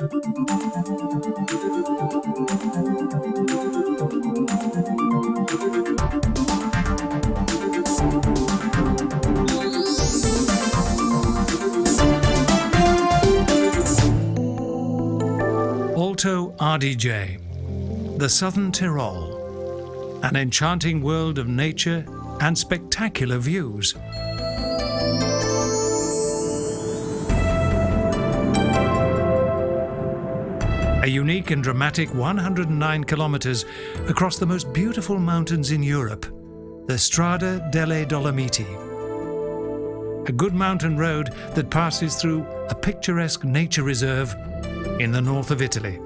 Alto Adige, the southern Tyrol, an enchanting world of nature and spectacular views. A unique and dramatic 109 kilometres across the most beautiful mountains in Europe, the Strada Delle Dolomiti. A good mountain road that passes through a picturesque nature reserve in the north of Italy.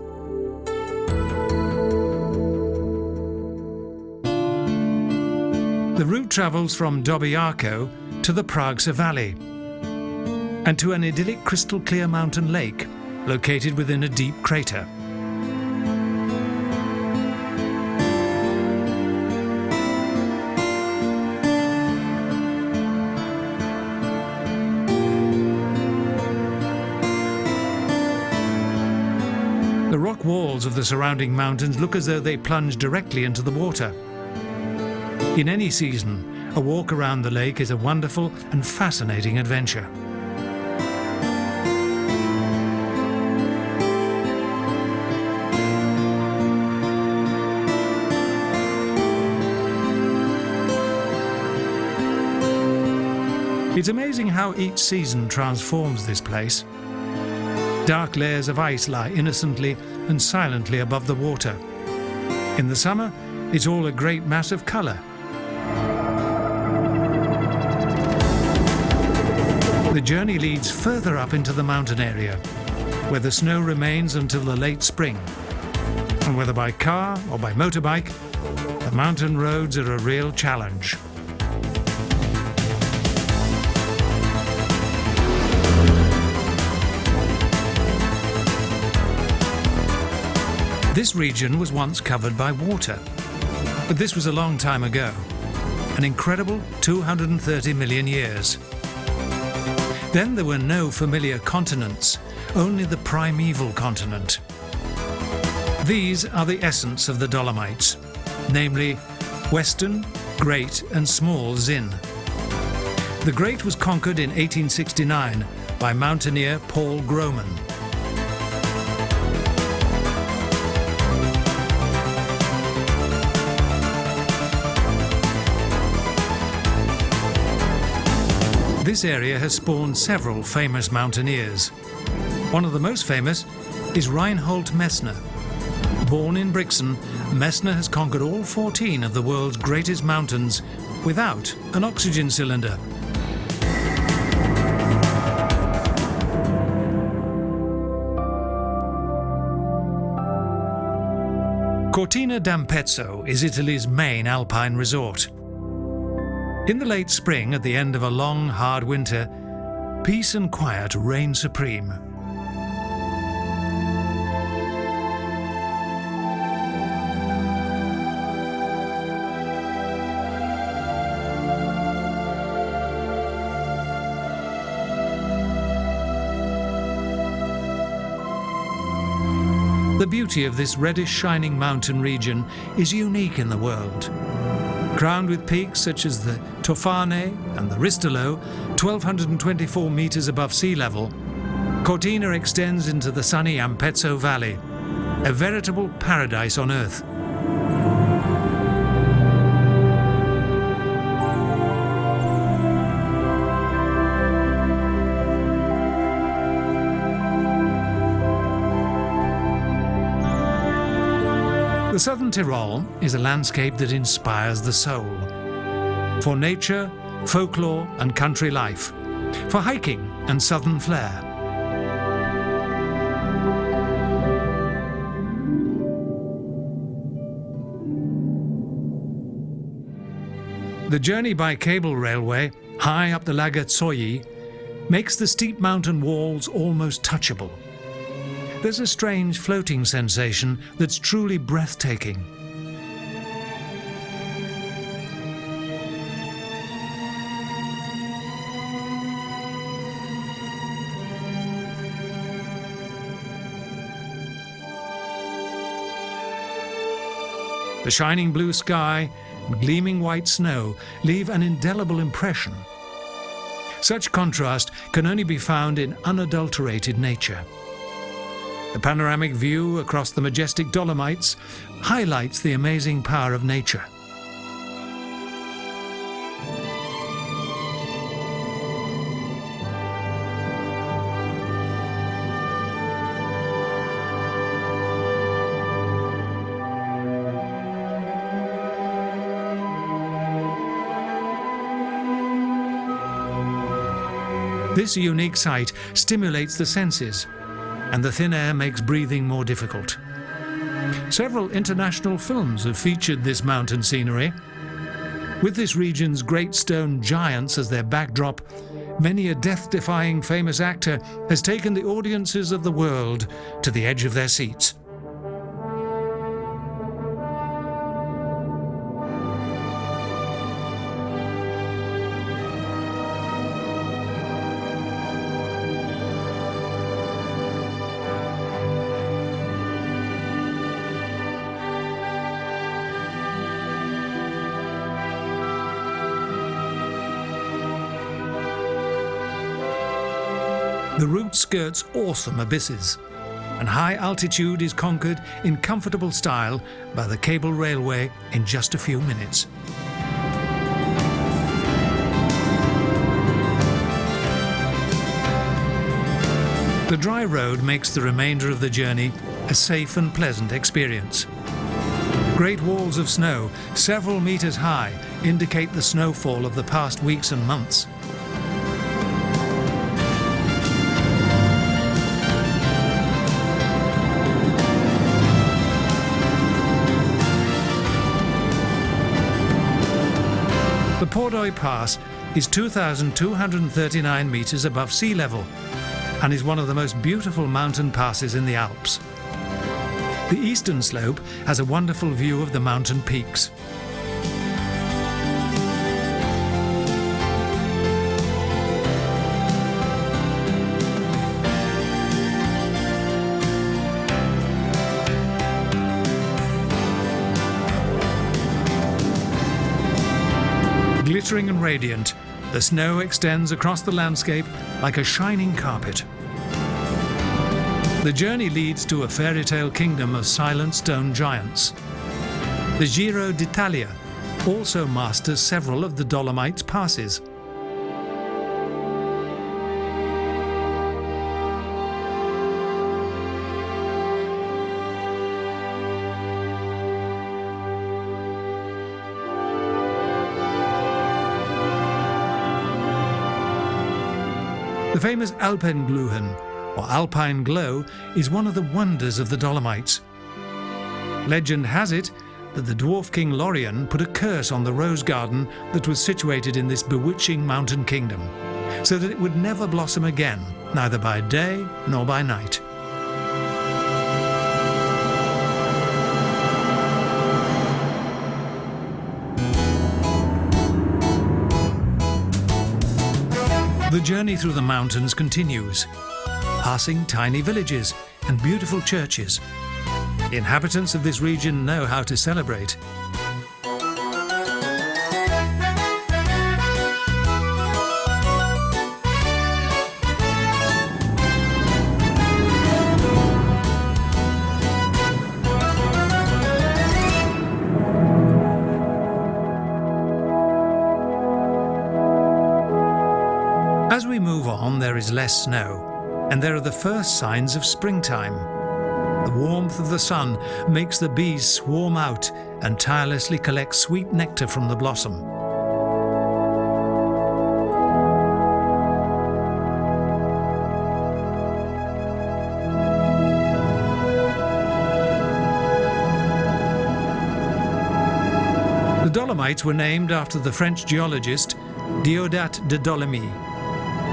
The route travels from Dobbiaco to the Prague's Valley and to an idyllic crystal-clear mountain lake located within a deep crater. The rock walls of the surrounding mountains look as though they plunge directly into the water. In any season, a walk around the lake is a wonderful and fascinating adventure. It's amazing how each season transforms this place. Dark layers of ice lie innocently and silently above the water. In the summer, it's all a great mass of colour. The journey leads further up into the mountain area, where the snow remains until the late spring. And whether by car or by motorbike, the mountain roads are a real challenge. This region was once covered by water, but this was a long time ago, an incredible 230 million years. Then there were no familiar continents, only the primeval continent. These are the essence of the Dolomites, namely Western, Great and Small Zin. The Great was conquered in 1869 by mountaineer Paul Grohmann. This area has spawned several famous mountaineers. One of the most famous is Reinhold Messner. Born in Brixen, Messner has conquered all 14 of the world's greatest mountains without an oxygen cylinder. Cortina d'Ampezzo is Italy's main alpine resort. In the late spring, at the end of a long, hard winter, peace and quiet reign supreme. The beauty of this reddish-shining mountain region is unique in the world. Crowned with peaks such as the Tofaneand and the Ristallo, 1,224 metres above sea level, Cortina extends into the sunny Ampezzo Valley, a veritable paradise on earth. The southern Tyrol is a landscape that inspires the soul. For nature, folklore and country life. For hiking and southern flair. The journey by cable railway, high up the Lagherzogli, makes the steep mountain walls almost touchable. There's a strange floating sensation that's truly breathtaking. The shining blue sky and gleaming white snow leave an indelible impression. Such contrast can only be found in unadulterated nature. The panoramic view across the majestic Dolomites highlights the amazing power of nature. This unique sight stimulates the senses, and the thin air makes breathing more difficult. Several international films have featured this mountain scenery. With this region's great stone giants as their backdrop, many a death-defying famous actor has taken the audiences of the world to the edge of their seats. The route skirts awesome abysses, and high altitude is conquered in comfortable style by the cable railway in just a few minutes. The dry road makes the remainder of the journey a safe and pleasant experience. Great walls of snow, several meters high, indicate the snowfall of the past weeks and months. The Pordoi Pass is 2,239 meters above sea level and is one of the most beautiful mountain passes in the Alps. The eastern slope has a wonderful view of the mountain peaks. Glittering and radiant, the snow extends across the landscape like a shining carpet. The journey leads to a fairy tale kingdom of silent stone giants. The Giro d'Italia also masters several of the Dolomites passes. The famous Alpengluhen, or alpine glow, is one of the wonders of the Dolomites. Legend has it that the dwarf king Lorien put a curse on the rose garden that was situated in this bewitching mountain kingdom, so that it would never blossom again, neither by day nor by night. The journey through the mountains continues, passing tiny villages and beautiful churches. The inhabitants of this region know how to celebrate. As we move on, there is less snow, and there are the first signs of springtime. The warmth of the sun makes the bees swarm out and tirelessly collect sweet nectar from the blossom. The Dolomites were named after the French geologist Deodat de Dolomites,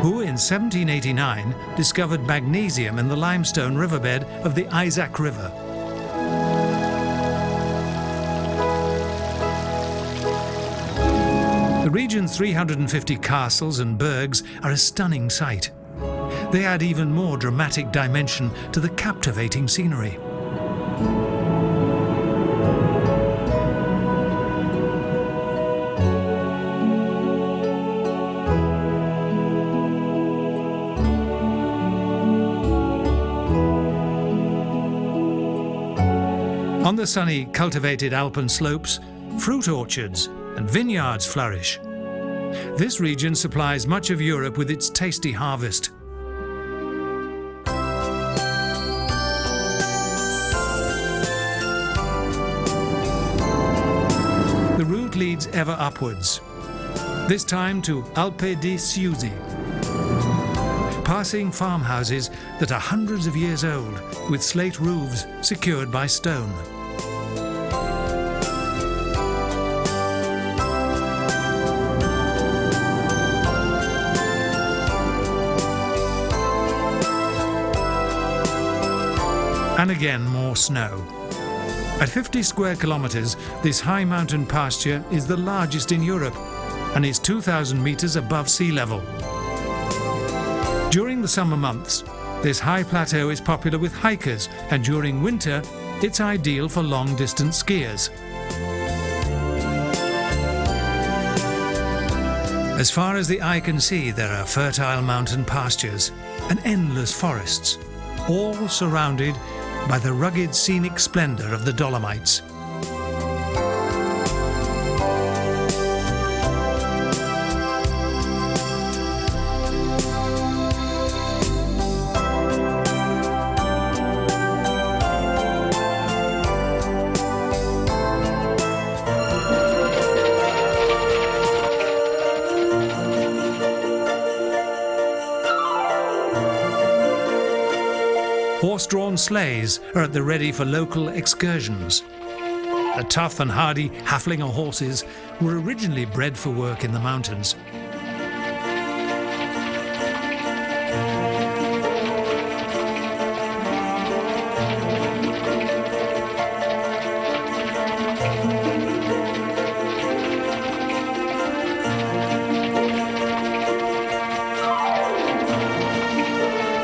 who in 1789 discovered magnesium in the limestone riverbed of the Isaac River. The region's 350 castles and burghs are a stunning sight. They add even more dramatic dimension to the captivating scenery. On the sunny, cultivated Alpine slopes, fruit orchards and vineyards flourish. This region supplies much of Europe with its tasty harvest. The route leads ever upwards, this time to Alpe Di Siusi, passing farmhouses that are hundreds of years old, with slate roofs secured by stone. And again more snow. At 50 square kilometres, this high mountain pasture is the largest in Europe and is 2,000 metres above sea level. During the summer months, this high plateau is popular with hikers, and during winter, it's ideal for long-distance skiers. As far as the eye can see, there are fertile mountain pastures and endless forests, all surrounded by the rugged scenic splendour of the Dolomites. Horse-drawn sleighs are at the ready for local excursions. The tough and hardy Haflinger horses were originally bred for work in the mountains.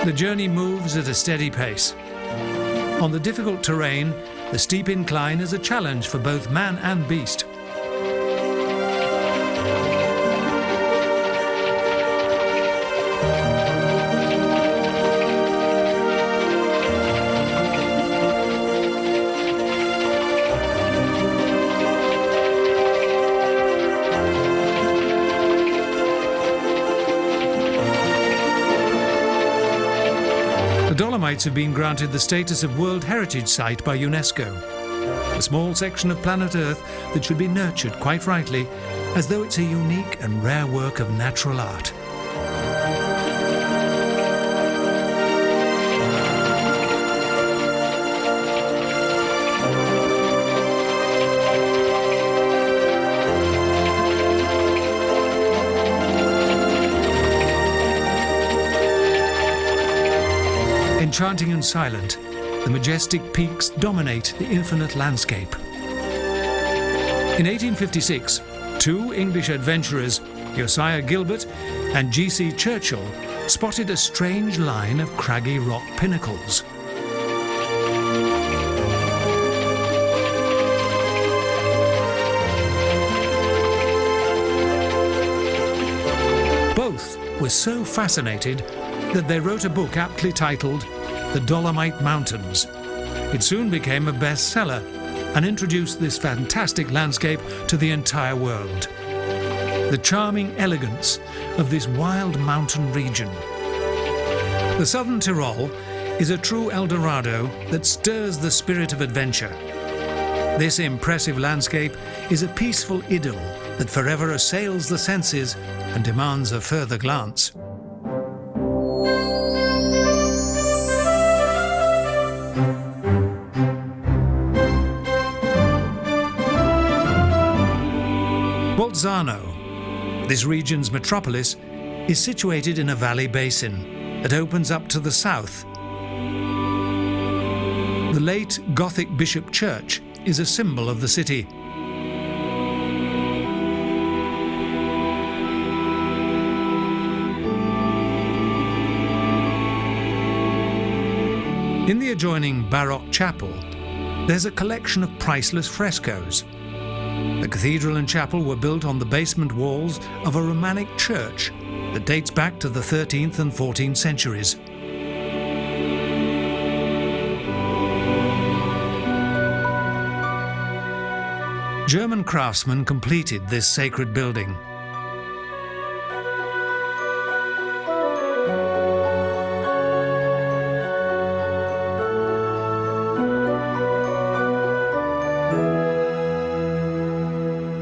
The journey moves at a steady pace. On the difficult terrain, the steep incline is a challenge for both man and beast. The Dolomites have been granted the status of World Heritage Site by UNESCO, a small section of planet Earth that should be nurtured quite rightly, as though it's a unique and rare work of natural art. Enchanting and silent, the majestic peaks dominate the infinite landscape. In 1856, two English adventurers, Josiah Gilbert and G.C. Churchill, spotted a strange line of craggy rock pinnacles. Both were so fascinated that they wrote a book aptly titled The Dolomite Mountains. It soon became a bestseller and introduced this fantastic landscape to the entire world. The charming elegance of this wild mountain region. The southern Tyrol is a true El Dorado that stirs the spirit of adventure. This impressive landscape is a peaceful idyll that forever assails the senses and demands a further glance. Bolzano, this region's metropolis, is situated in a valley basin that opens up to the south. The Late Gothic Bishop Church is a symbol of the city. In the adjoining Baroque chapel, there's a collection of priceless frescoes. The cathedral and chapel were built on the basement walls of a Romanic church that dates back to the 13th and 14th centuries. German craftsmen completed this sacred building.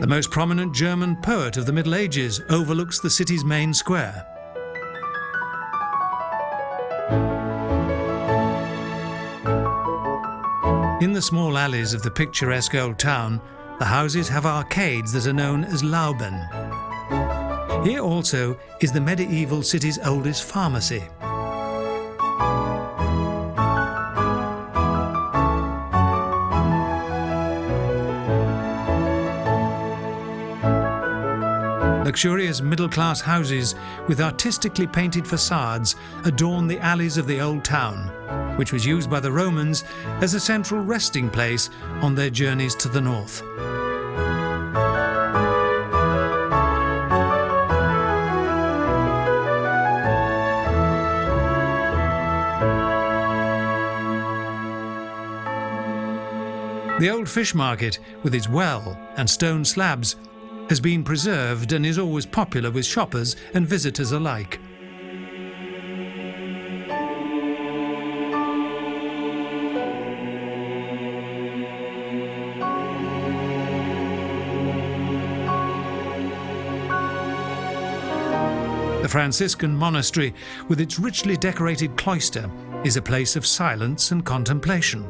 The most prominent German poet of the Middle Ages overlooks the city's main square. In the small alleys of the picturesque old town, the houses have arcades that are known as Lauben. Here also is the medieval city's oldest pharmacy. Luxurious middle-class houses with artistically painted facades adorn the alleys of the old town, which was used by the Romans as a central resting place on their journeys to the north. The old fish market, with its well and stone slabs, has been preserved and is always popular with shoppers and visitors alike. The Franciscan monastery, with its richly decorated cloister, is a place of silence and contemplation.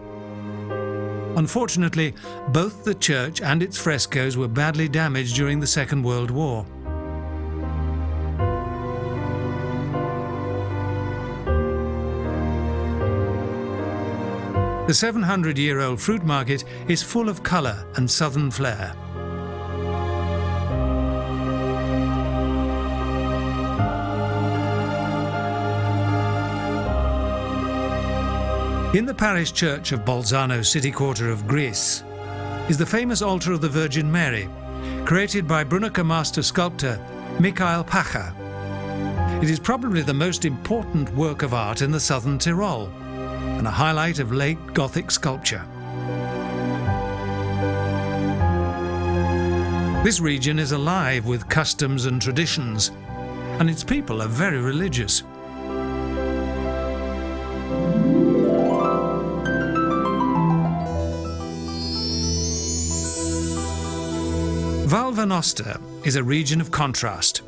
Unfortunately, both the church and its frescoes were badly damaged during the Second World War. The 700-year-old fruit market is full of colour and southern flair. In the parish church of Bolzano city quarter of Greece is the famous altar of the Virgin Mary, created by Brunico master sculptor Michael Pacher. It is probably the most important work of art in the southern Tyrol and a highlight of late Gothic sculpture. This region is alive with customs and traditions, and its people are very religious. Val Venosta is a region of contrast,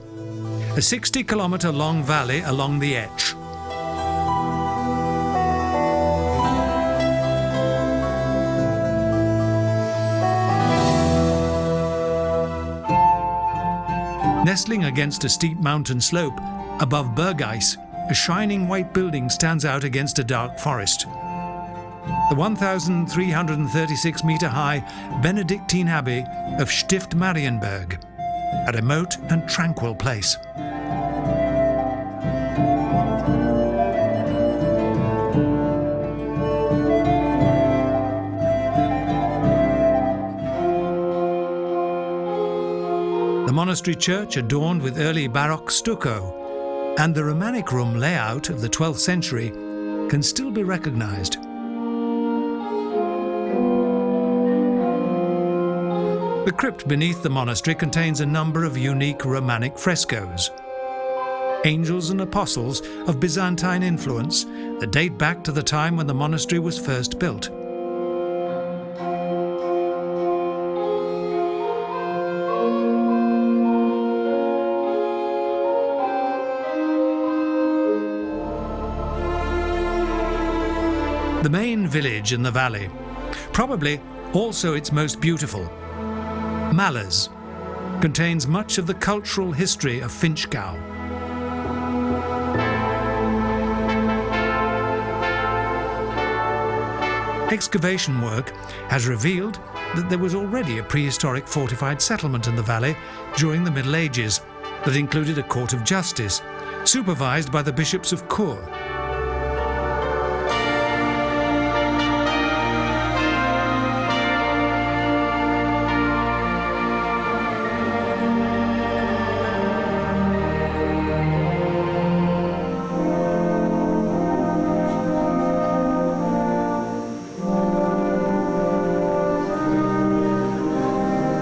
a 60-kilometre long valley along the Etsch. Nestling against a steep mountain slope above Bergheis, a shining white building stands out against a dark forest. The 1,336-metre-high Benedictine Abbey of Stift Marienberg, a remote and tranquil place. The monastery church, adorned with early Baroque stucco, and the Romanic room layout of the 12th century can still be recognised. The crypt beneath the monastery contains a number of unique Romanic frescoes. Angels and apostles of Byzantine influence that date back to the time when the monastery was first built. The main village in the valley, probably also its most beautiful, Malaz, contains much of the cultural history of Finchgau. Excavation work has revealed that there was already a prehistoric fortified settlement in the valley during the Middle Ages that included a court of justice, supervised by the bishops of Chur.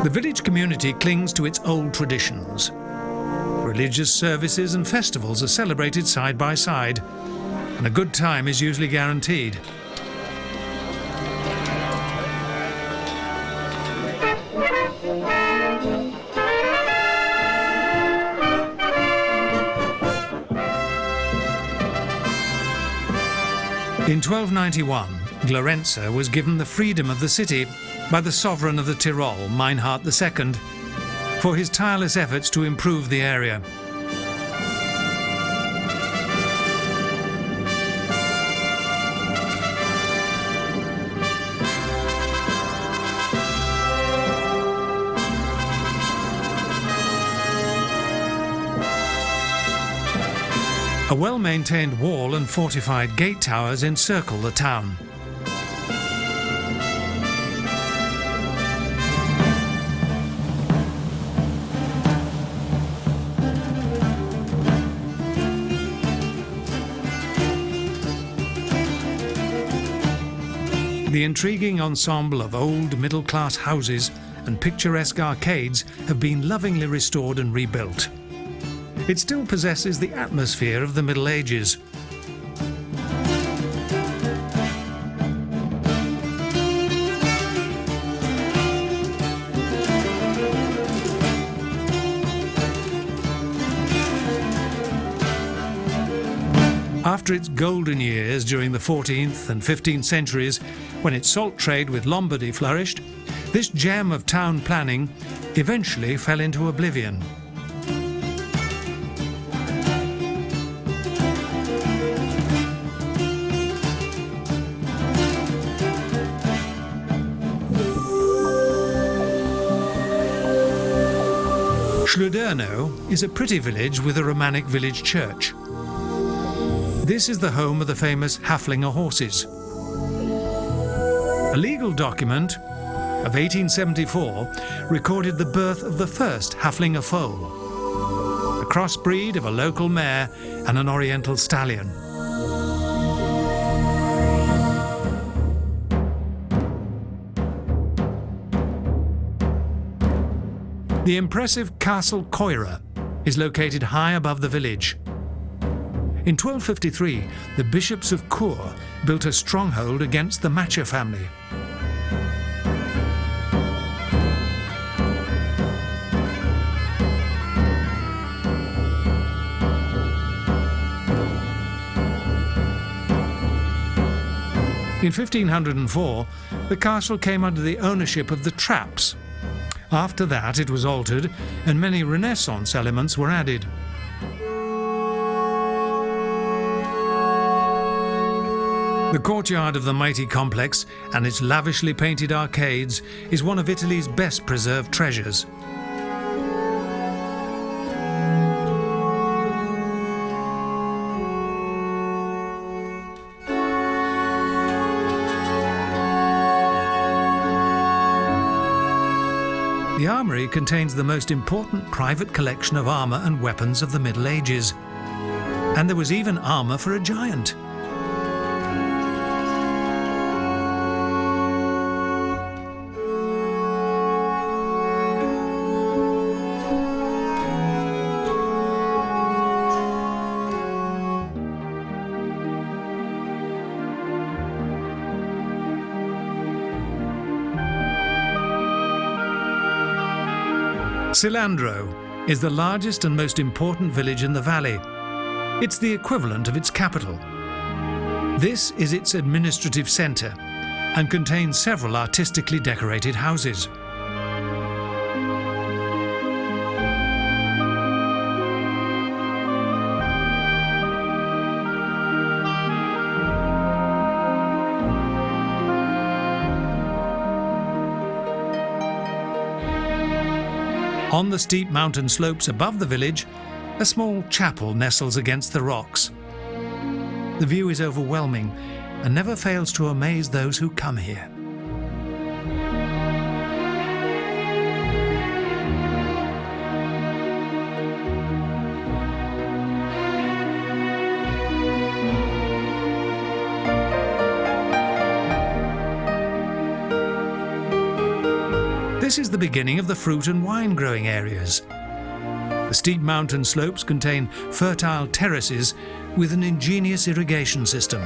The village community clings to its old traditions. Religious services and festivals are celebrated side by side, and a good time is usually guaranteed. In 1291, Glarenza was given the freedom of the city by the sovereign of the Tyrol, Meinhard II, for his tireless efforts to improve the area. A well-maintained wall and fortified gate towers encircle the town. The intriguing ensemble of old middle-class houses and picturesque arcades have been lovingly restored and rebuilt. It still possesses the atmosphere of the Middle Ages. After its golden years during the 14th and 15th centuries, when its salt trade with Lombardy flourished, this gem of town planning eventually fell into oblivion. Schluderno is a pretty village with a Romanic village church. This is the home of the famous Haflinger horses. A legal document of 1874 recorded the birth of the first Haflinger foal, a crossbreed of a local mare and an oriental stallion. The impressive Castle Coira is located high above the village. In 1253, the bishops of Chur built a stronghold against the Macha family. In 1504, the castle came under the ownership of the Trapps. After that, it was altered, and many Renaissance elements were added. The courtyard of the mighty complex and its lavishly painted arcades is one of Italy's best preserved treasures. The armoury contains the most important private collection of armour and weapons of the Middle Ages. And there was even armour for a giant. Silandro is the largest and most important village in the valley. It's the equivalent of its capital. This is its administrative centre and contains several artistically decorated houses. On the steep mountain slopes above the village, a small chapel nestles against the rocks. The view is overwhelming and never fails to amaze those who come here. This is the beginning of the fruit and wine growing areas. The steep mountain slopes contain fertile terraces with an ingenious irrigation system.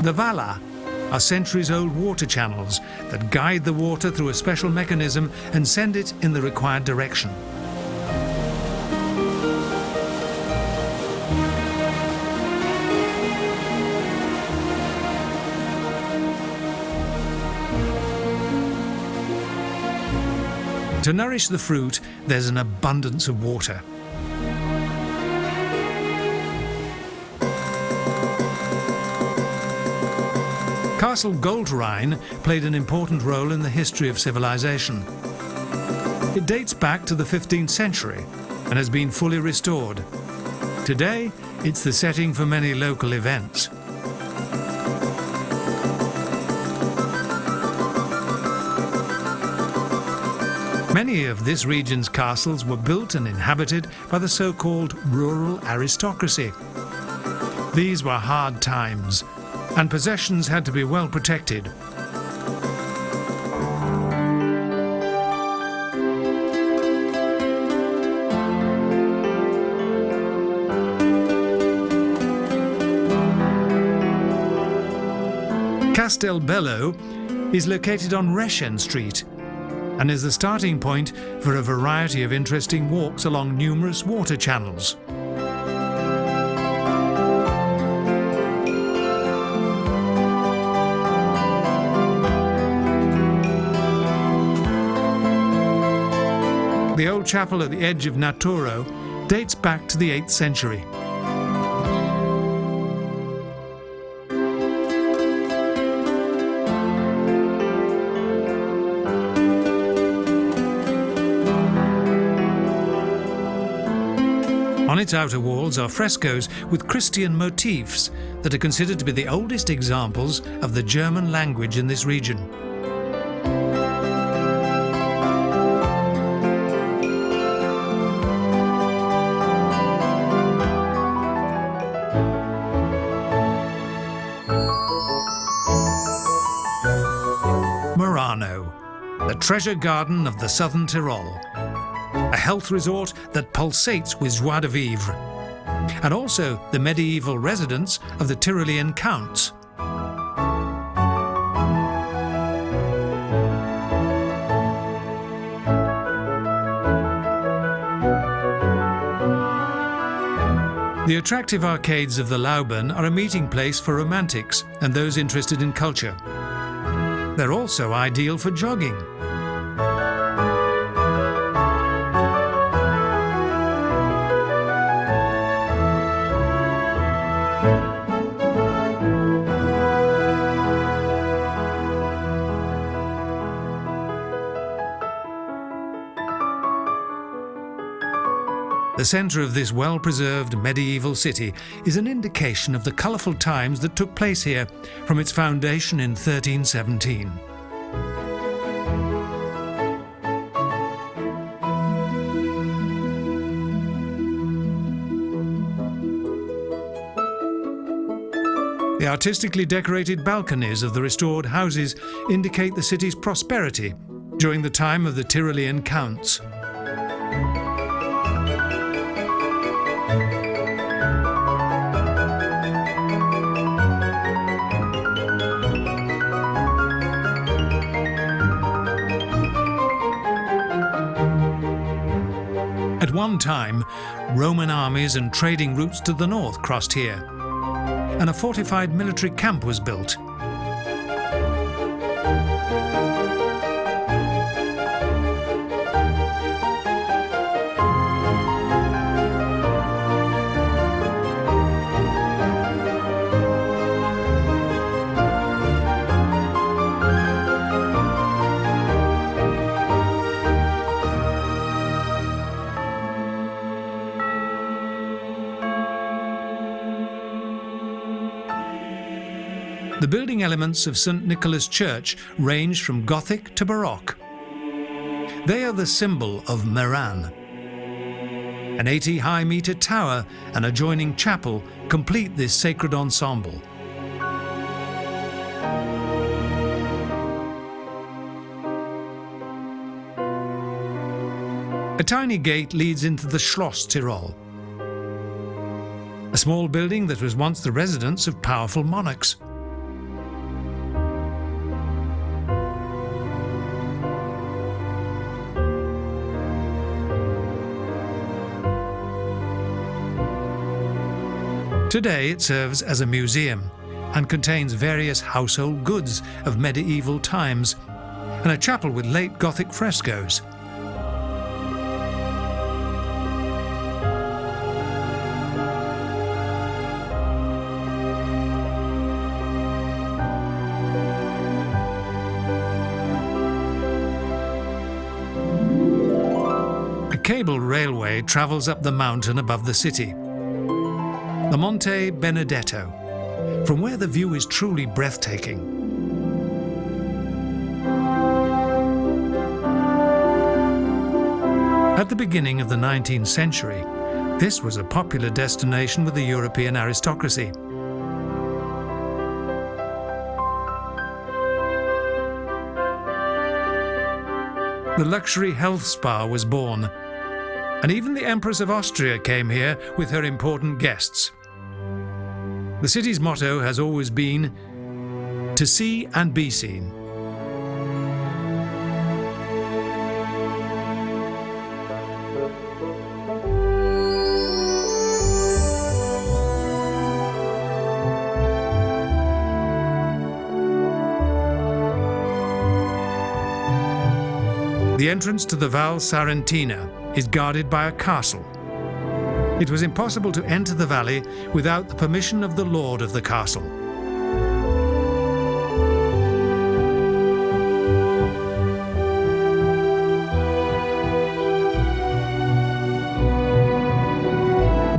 The Valle are centuries-old water channels that guide the water through a special mechanism and send it in the required direction. To nourish the fruit, there's an abundance of water. Castle Goldrhein played an important role in the history of civilization. It dates back to the 15th century and has been fully restored. Today, it's the setting for many local events. Many of this region's castles were built and inhabited by the so-called rural aristocracy. These were hard times, and possessions had to be well protected. Castelbello is located on Reschen Street and is the starting point for a variety of interesting walks along numerous water channels. The old chapel at the edge of Naturo dates back to the 8th century. On its outer walls are frescoes with Christian motifs that are considered to be the oldest examples of the German language in this region. Murano, the treasure garden of the southern Tyrol. A health resort that pulsates with joie de vivre, and also the medieval residence of the Tyrolean counts. The attractive arcades of the Lauben are a meeting place for romantics and those interested in culture. They're also ideal for jogging. The centre of this well-preserved medieval city is an indication of the colourful times that took place here from its foundation in 1317. The artistically decorated balconies of the restored houses indicate the city's prosperity during the time of the Tyrolean counts. At one time, Roman armies and trading routes to the north crossed here, and a fortified military camp was built. The building elements of St. Nicholas Church range from Gothic to Baroque. They are the symbol of Meran. An 80-high-metre tower and adjoining chapel complete this sacred ensemble. A tiny gate leads into the Schloss Tyrol, a small building that was once the residence of powerful monarchs. Today it serves as a museum and contains various household goods of medieval times and a chapel with late Gothic frescoes. A cable railway travels up the mountain above the city, the Monte Benedetto, from where the view is truly breathtaking. At the beginning of the 19th century, this was a popular destination with the European aristocracy. The luxury health spa was born, and even the Empress of Austria came here with her important guests. The city's motto has always been, "To see and be seen." The entrance to the Val Sarentina is guarded by a castle. It was impossible to enter the valley without the permission of the lord of the castle.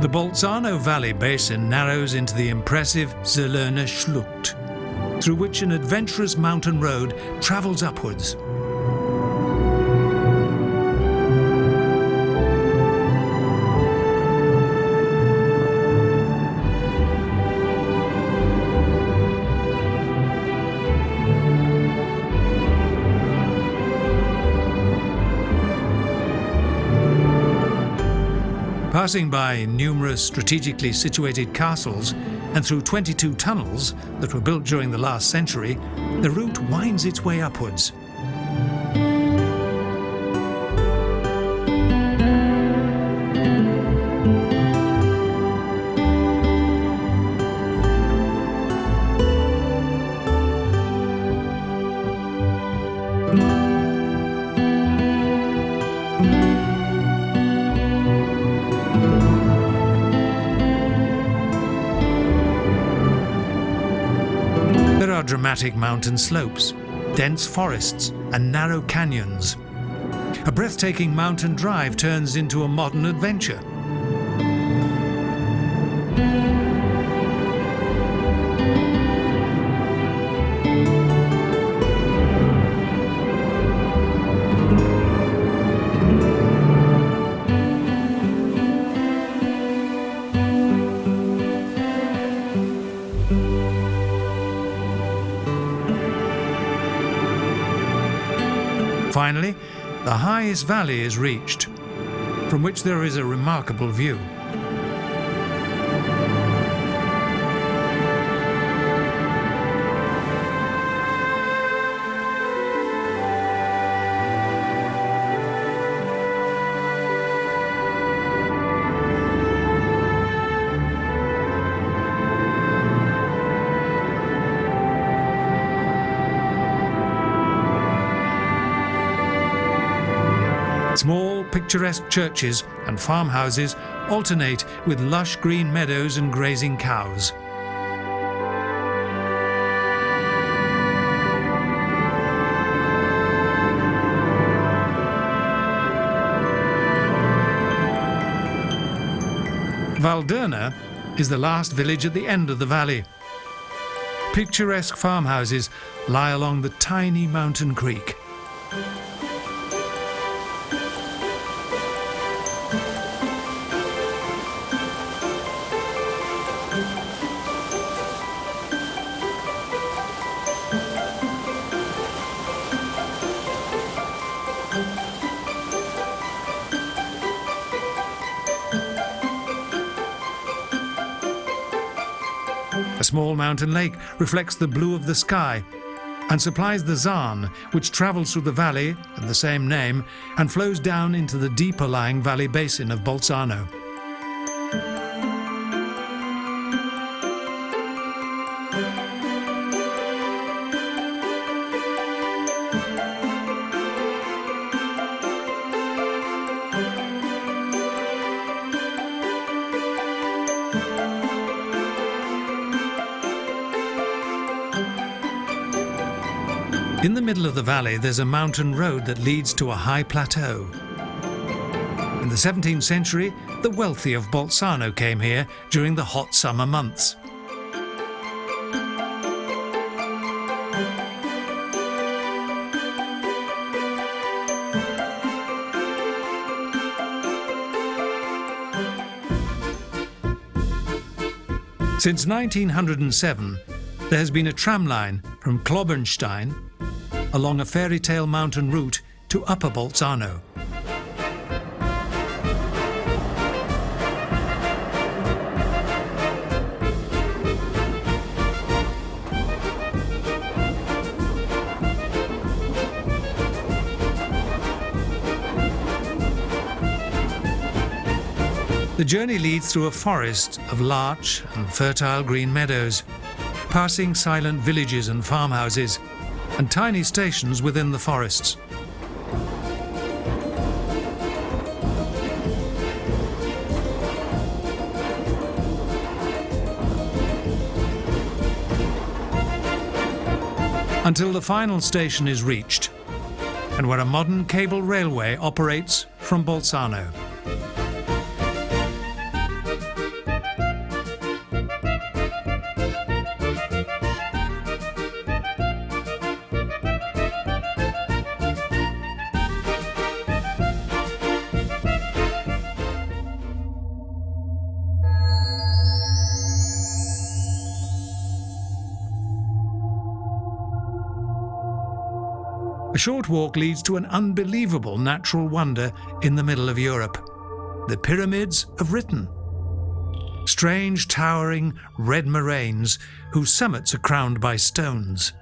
The Bolzano Valley basin narrows into the impressive Zerlerner Schlucht, through which an adventurous mountain road travels upwards. Passing by numerous strategically situated castles and through 22 tunnels that were built during the last century, the route winds its way upwards. There are dramatic mountain slopes, dense forests, and narrow canyons. A breathtaking mountain drive turns into a modern adventure. Finally, the highest valley is reached, from which there is a remarkable view. Small, picturesque churches and farmhouses alternate with lush green meadows and grazing cows. Valdurna is the last village at the end of the valley. Picturesque farmhouses lie along the tiny mountain creek. small mountain lake reflects the blue of the sky and supplies the Zaan, which travels through the valley of the same name and flows down into the deeper lying valley basin of Bolzano. In the middle of the valley, there's a mountain road that leads to a high plateau. In the 17th century, the wealthy of Bolzano came here during the hot summer months. Since 1907, there has been a tram line from Klobenstein along a fairy tale mountain route to Upper Bolzano. The journey leads through a forest of larch and fertile green meadows, passing silent villages and farmhouses, and tiny stations within the forests. Until the final station is reached, and where a modern cable railway operates from Bolzano. A short walk leads to an unbelievable natural wonder in the middle of Europe, the Pyramids of Ritten. Strange, towering, red moraines whose summits are crowned by stones.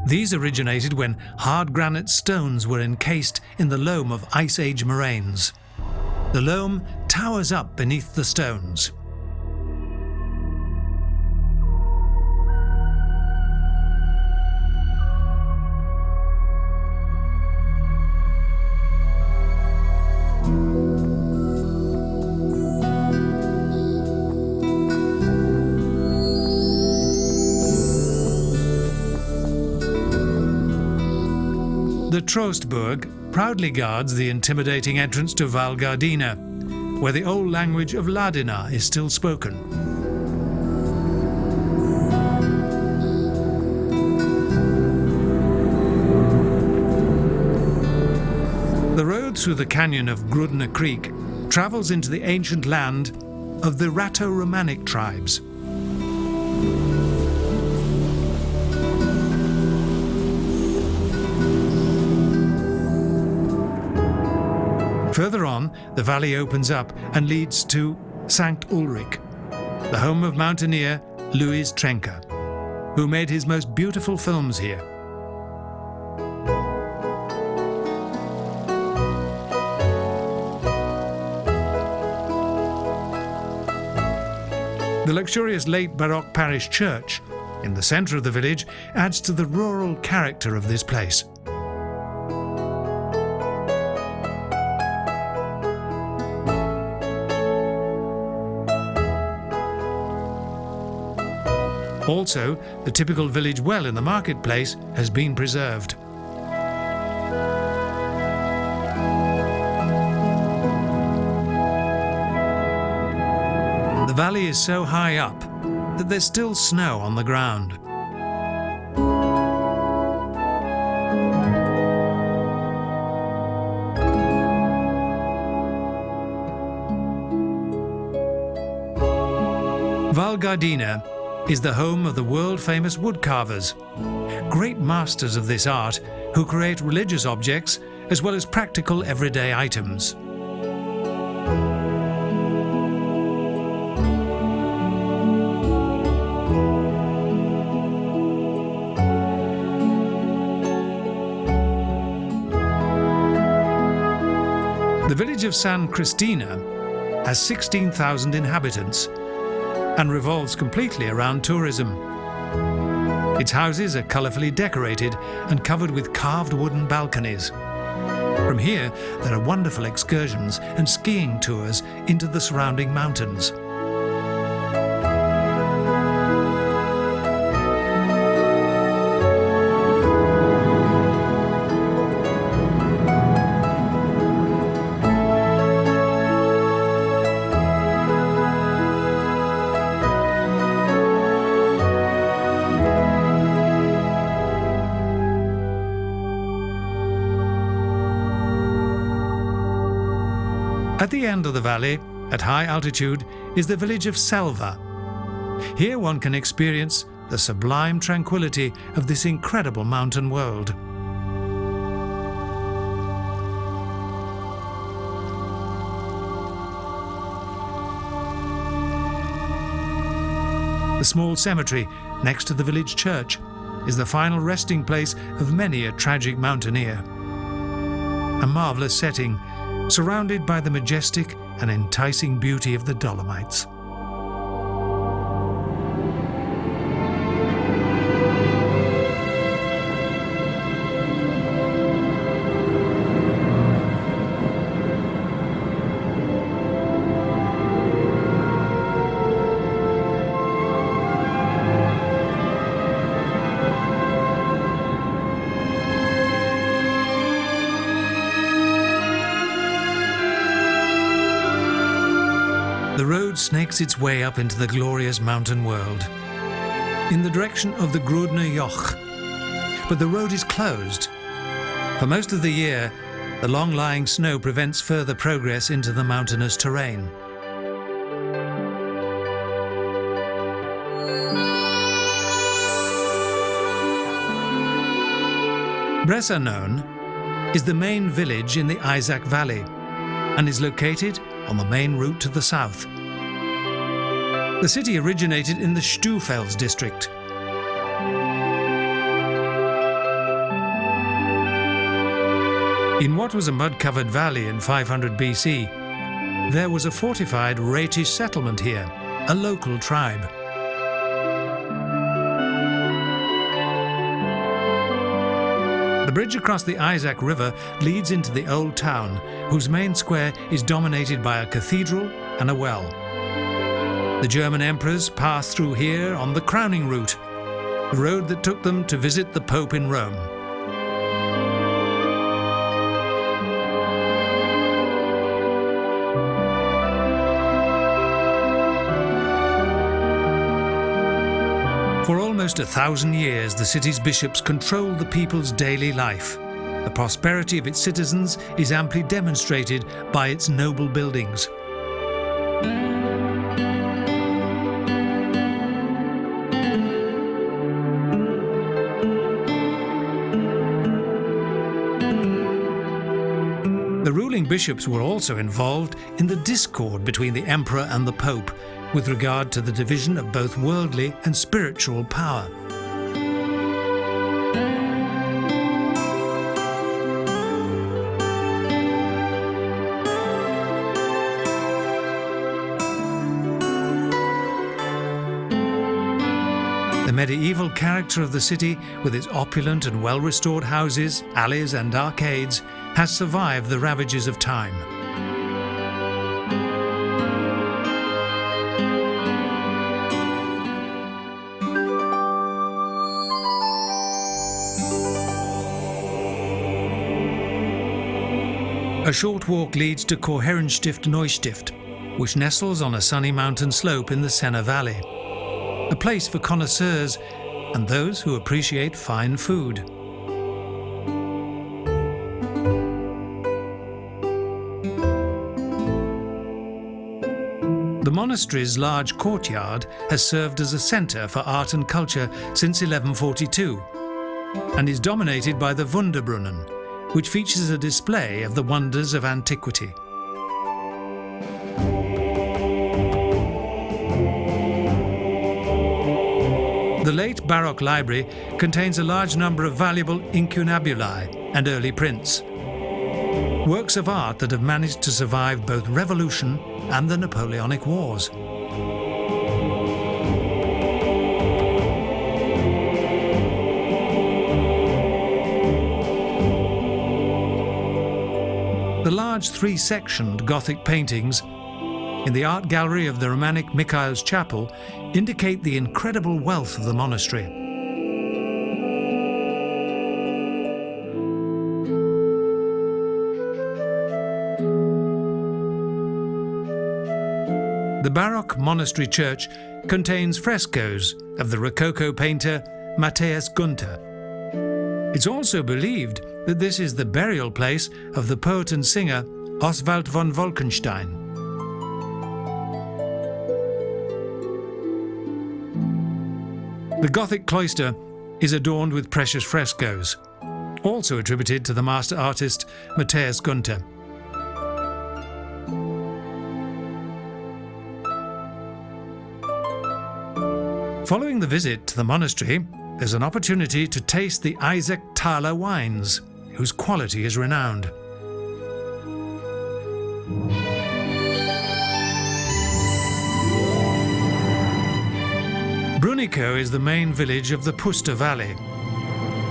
These originated when hard granite stones were encased in the loam of Ice Age moraines. The loam towers up beneath the stones. The Trostburg proudly guards the intimidating entrance to Val Gardena, where the old language of Ladina is still spoken. The road through the canyon of Grudna Creek travels into the ancient land of the Rhato-Romanic tribes. Further on, the valley opens up and leads to St. Ulrich, the home of mountaineer Louis Trenker, who made his most beautiful films here. The luxurious late Baroque parish church in the centre of the village adds to the rural character of this place. Also, the typical village well in the marketplace has been preserved. The valley is so high up that there's still snow on the ground. Val Gardena is the home of the world-famous woodcarvers, great masters of this art who create religious objects as well as practical everyday items. The village of San Cristina has 16,000 inhabitants and revolves completely around tourism. Its houses are colourfully decorated and covered with carved wooden balconies. From here, there are wonderful excursions and skiing tours into the surrounding mountains. At the end of the valley, at high altitude, is the village of Selva. Here one can experience the sublime tranquility of this incredible mountain world. The small cemetery next to the village church is the final resting place of many a tragic mountaineer. A marvellous setting, surrounded by the majestic and enticing beauty of the Dolomites. The road snakes its way up into the glorious mountain world, in the direction of the Grudner Joch. But the road is closed. For most of the year, the long-lying snow prevents further progress into the mountainous terrain. Bressanon is the main village in the Isaac Valley and is located on the main route to the south. The city originated in the Stufels district. In what was a mud-covered valley in 500 BC, there was a fortified Ratish settlement here, a local tribe. The bridge across the Isaac River leads into the old town, whose main square is dominated by a cathedral and a well. The German emperors passed through here on the crowning route, the road that took them to visit the Pope in Rome. For almost 1,000 years, the city's bishops controlled the people's daily life. The prosperity of its citizens is amply demonstrated by its noble buildings. The ruling bishops were also involved in the discord between the emperor and the pope with regard to the division of both worldly and spiritual power. The medieval character of the city, with its opulent and well-restored houses, alleys and arcades, has survived the ravages of time. A short walk leads to Kohärenstift Neustift, which nestles on a sunny mountain slope in the Sena Valley. A place for connoisseurs and those who appreciate fine food. The monastery's large courtyard has served as a centre for art and culture since 1142 and is dominated by the Wunderbrunnen, which features a display of the wonders of antiquity. The late Baroque library contains a large number of valuable incunabuli and early prints, works of art that have managed to survive both revolution and the Napoleonic Wars. The large three-sectioned Gothic paintings in the art gallery of the Romanik Michael's Chapel indicate the incredible wealth of the monastery. The Baroque monastery church contains frescoes of the Rococo painter Matthias Gunther. It's also believed that this is the burial place of the poet and singer Oswald von Wolkenstein. The Gothic cloister is adorned with precious frescoes, also attributed to the master artist Matthias Gunther. Following the visit to the monastery, there's an opportunity to taste the Isaac Thaler wines, whose quality is renowned. Brunico is the main village of the Puster Valley.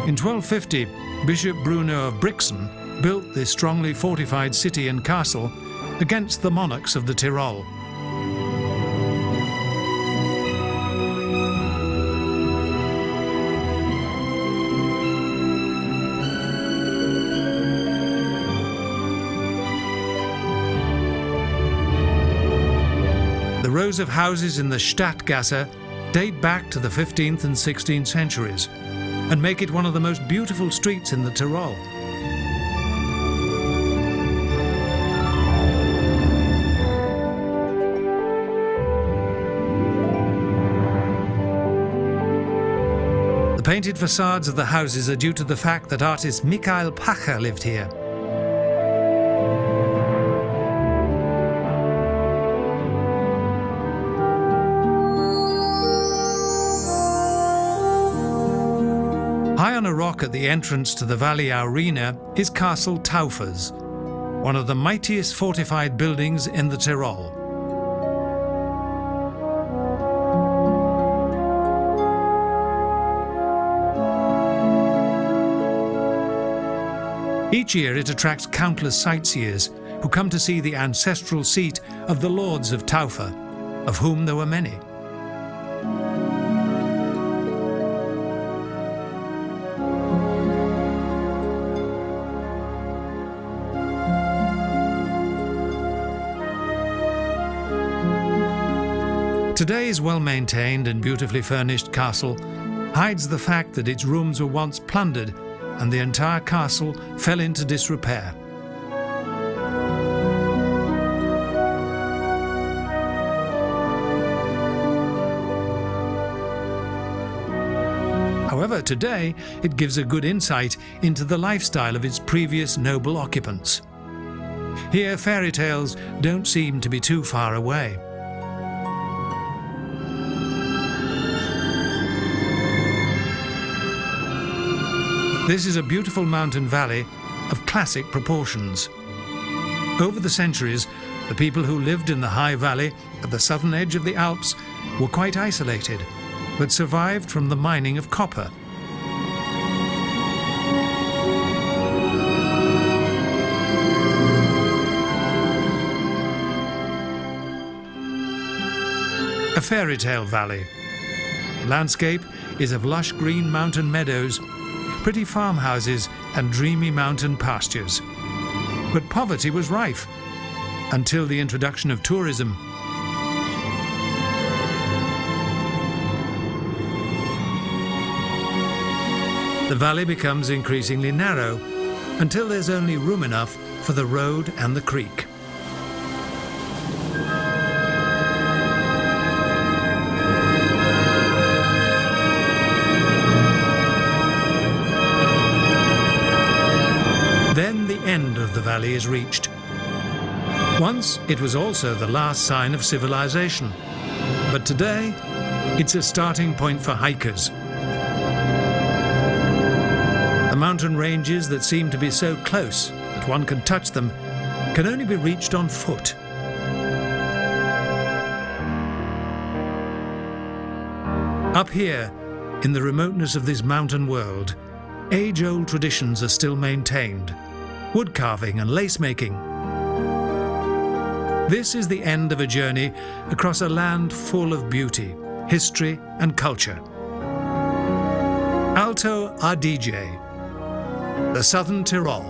In 1250, Bishop Bruno of Brixen built this strongly fortified city and castle against the monarchs of the Tyrol. The rows of houses in the Stadtgasse date back to the 15th and 16th centuries and make it one of the most beautiful streets in the Tyrol. The painted facades of the houses are due to the fact that artist Michael Pacher lived here. High on a rock at the entrance to the Valle Aurina is Castle Taufers, one of the mightiest fortified buildings in the Tyrol. Each year it attracts countless sightseers who come to see the ancestral seat of the lords of Taufer, of whom there were many. Today's well-maintained and beautifully furnished castle hides the fact that its rooms were once plundered and the entire castle fell into disrepair. However, today it gives a good insight into the lifestyle of its previous noble occupants. Here, fairy tales don't seem to be too far away. This is a beautiful mountain valley of classic proportions. Over the centuries, the people who lived in the high valley at the southern edge of the Alps were quite isolated, but survived from the mining of copper. A fairy tale valley. The landscape is of lush green mountain meadows, pretty farmhouses and dreamy mountain pastures. But poverty was rife until the introduction of tourism. The valley becomes increasingly narrow until there's only room enough for the road and the creek. Valley is reached. Once it was also the last sign of civilization, but today it's a starting point for hikers. The mountain ranges that seem to be so close that one can touch them can only be reached on foot. Up here, in the remoteness of this mountain world, age-old traditions are still maintained: wood carving and lace making. This is the end of a journey across a land full of beauty, history and culture. Alto Adige, the southern Tyrol.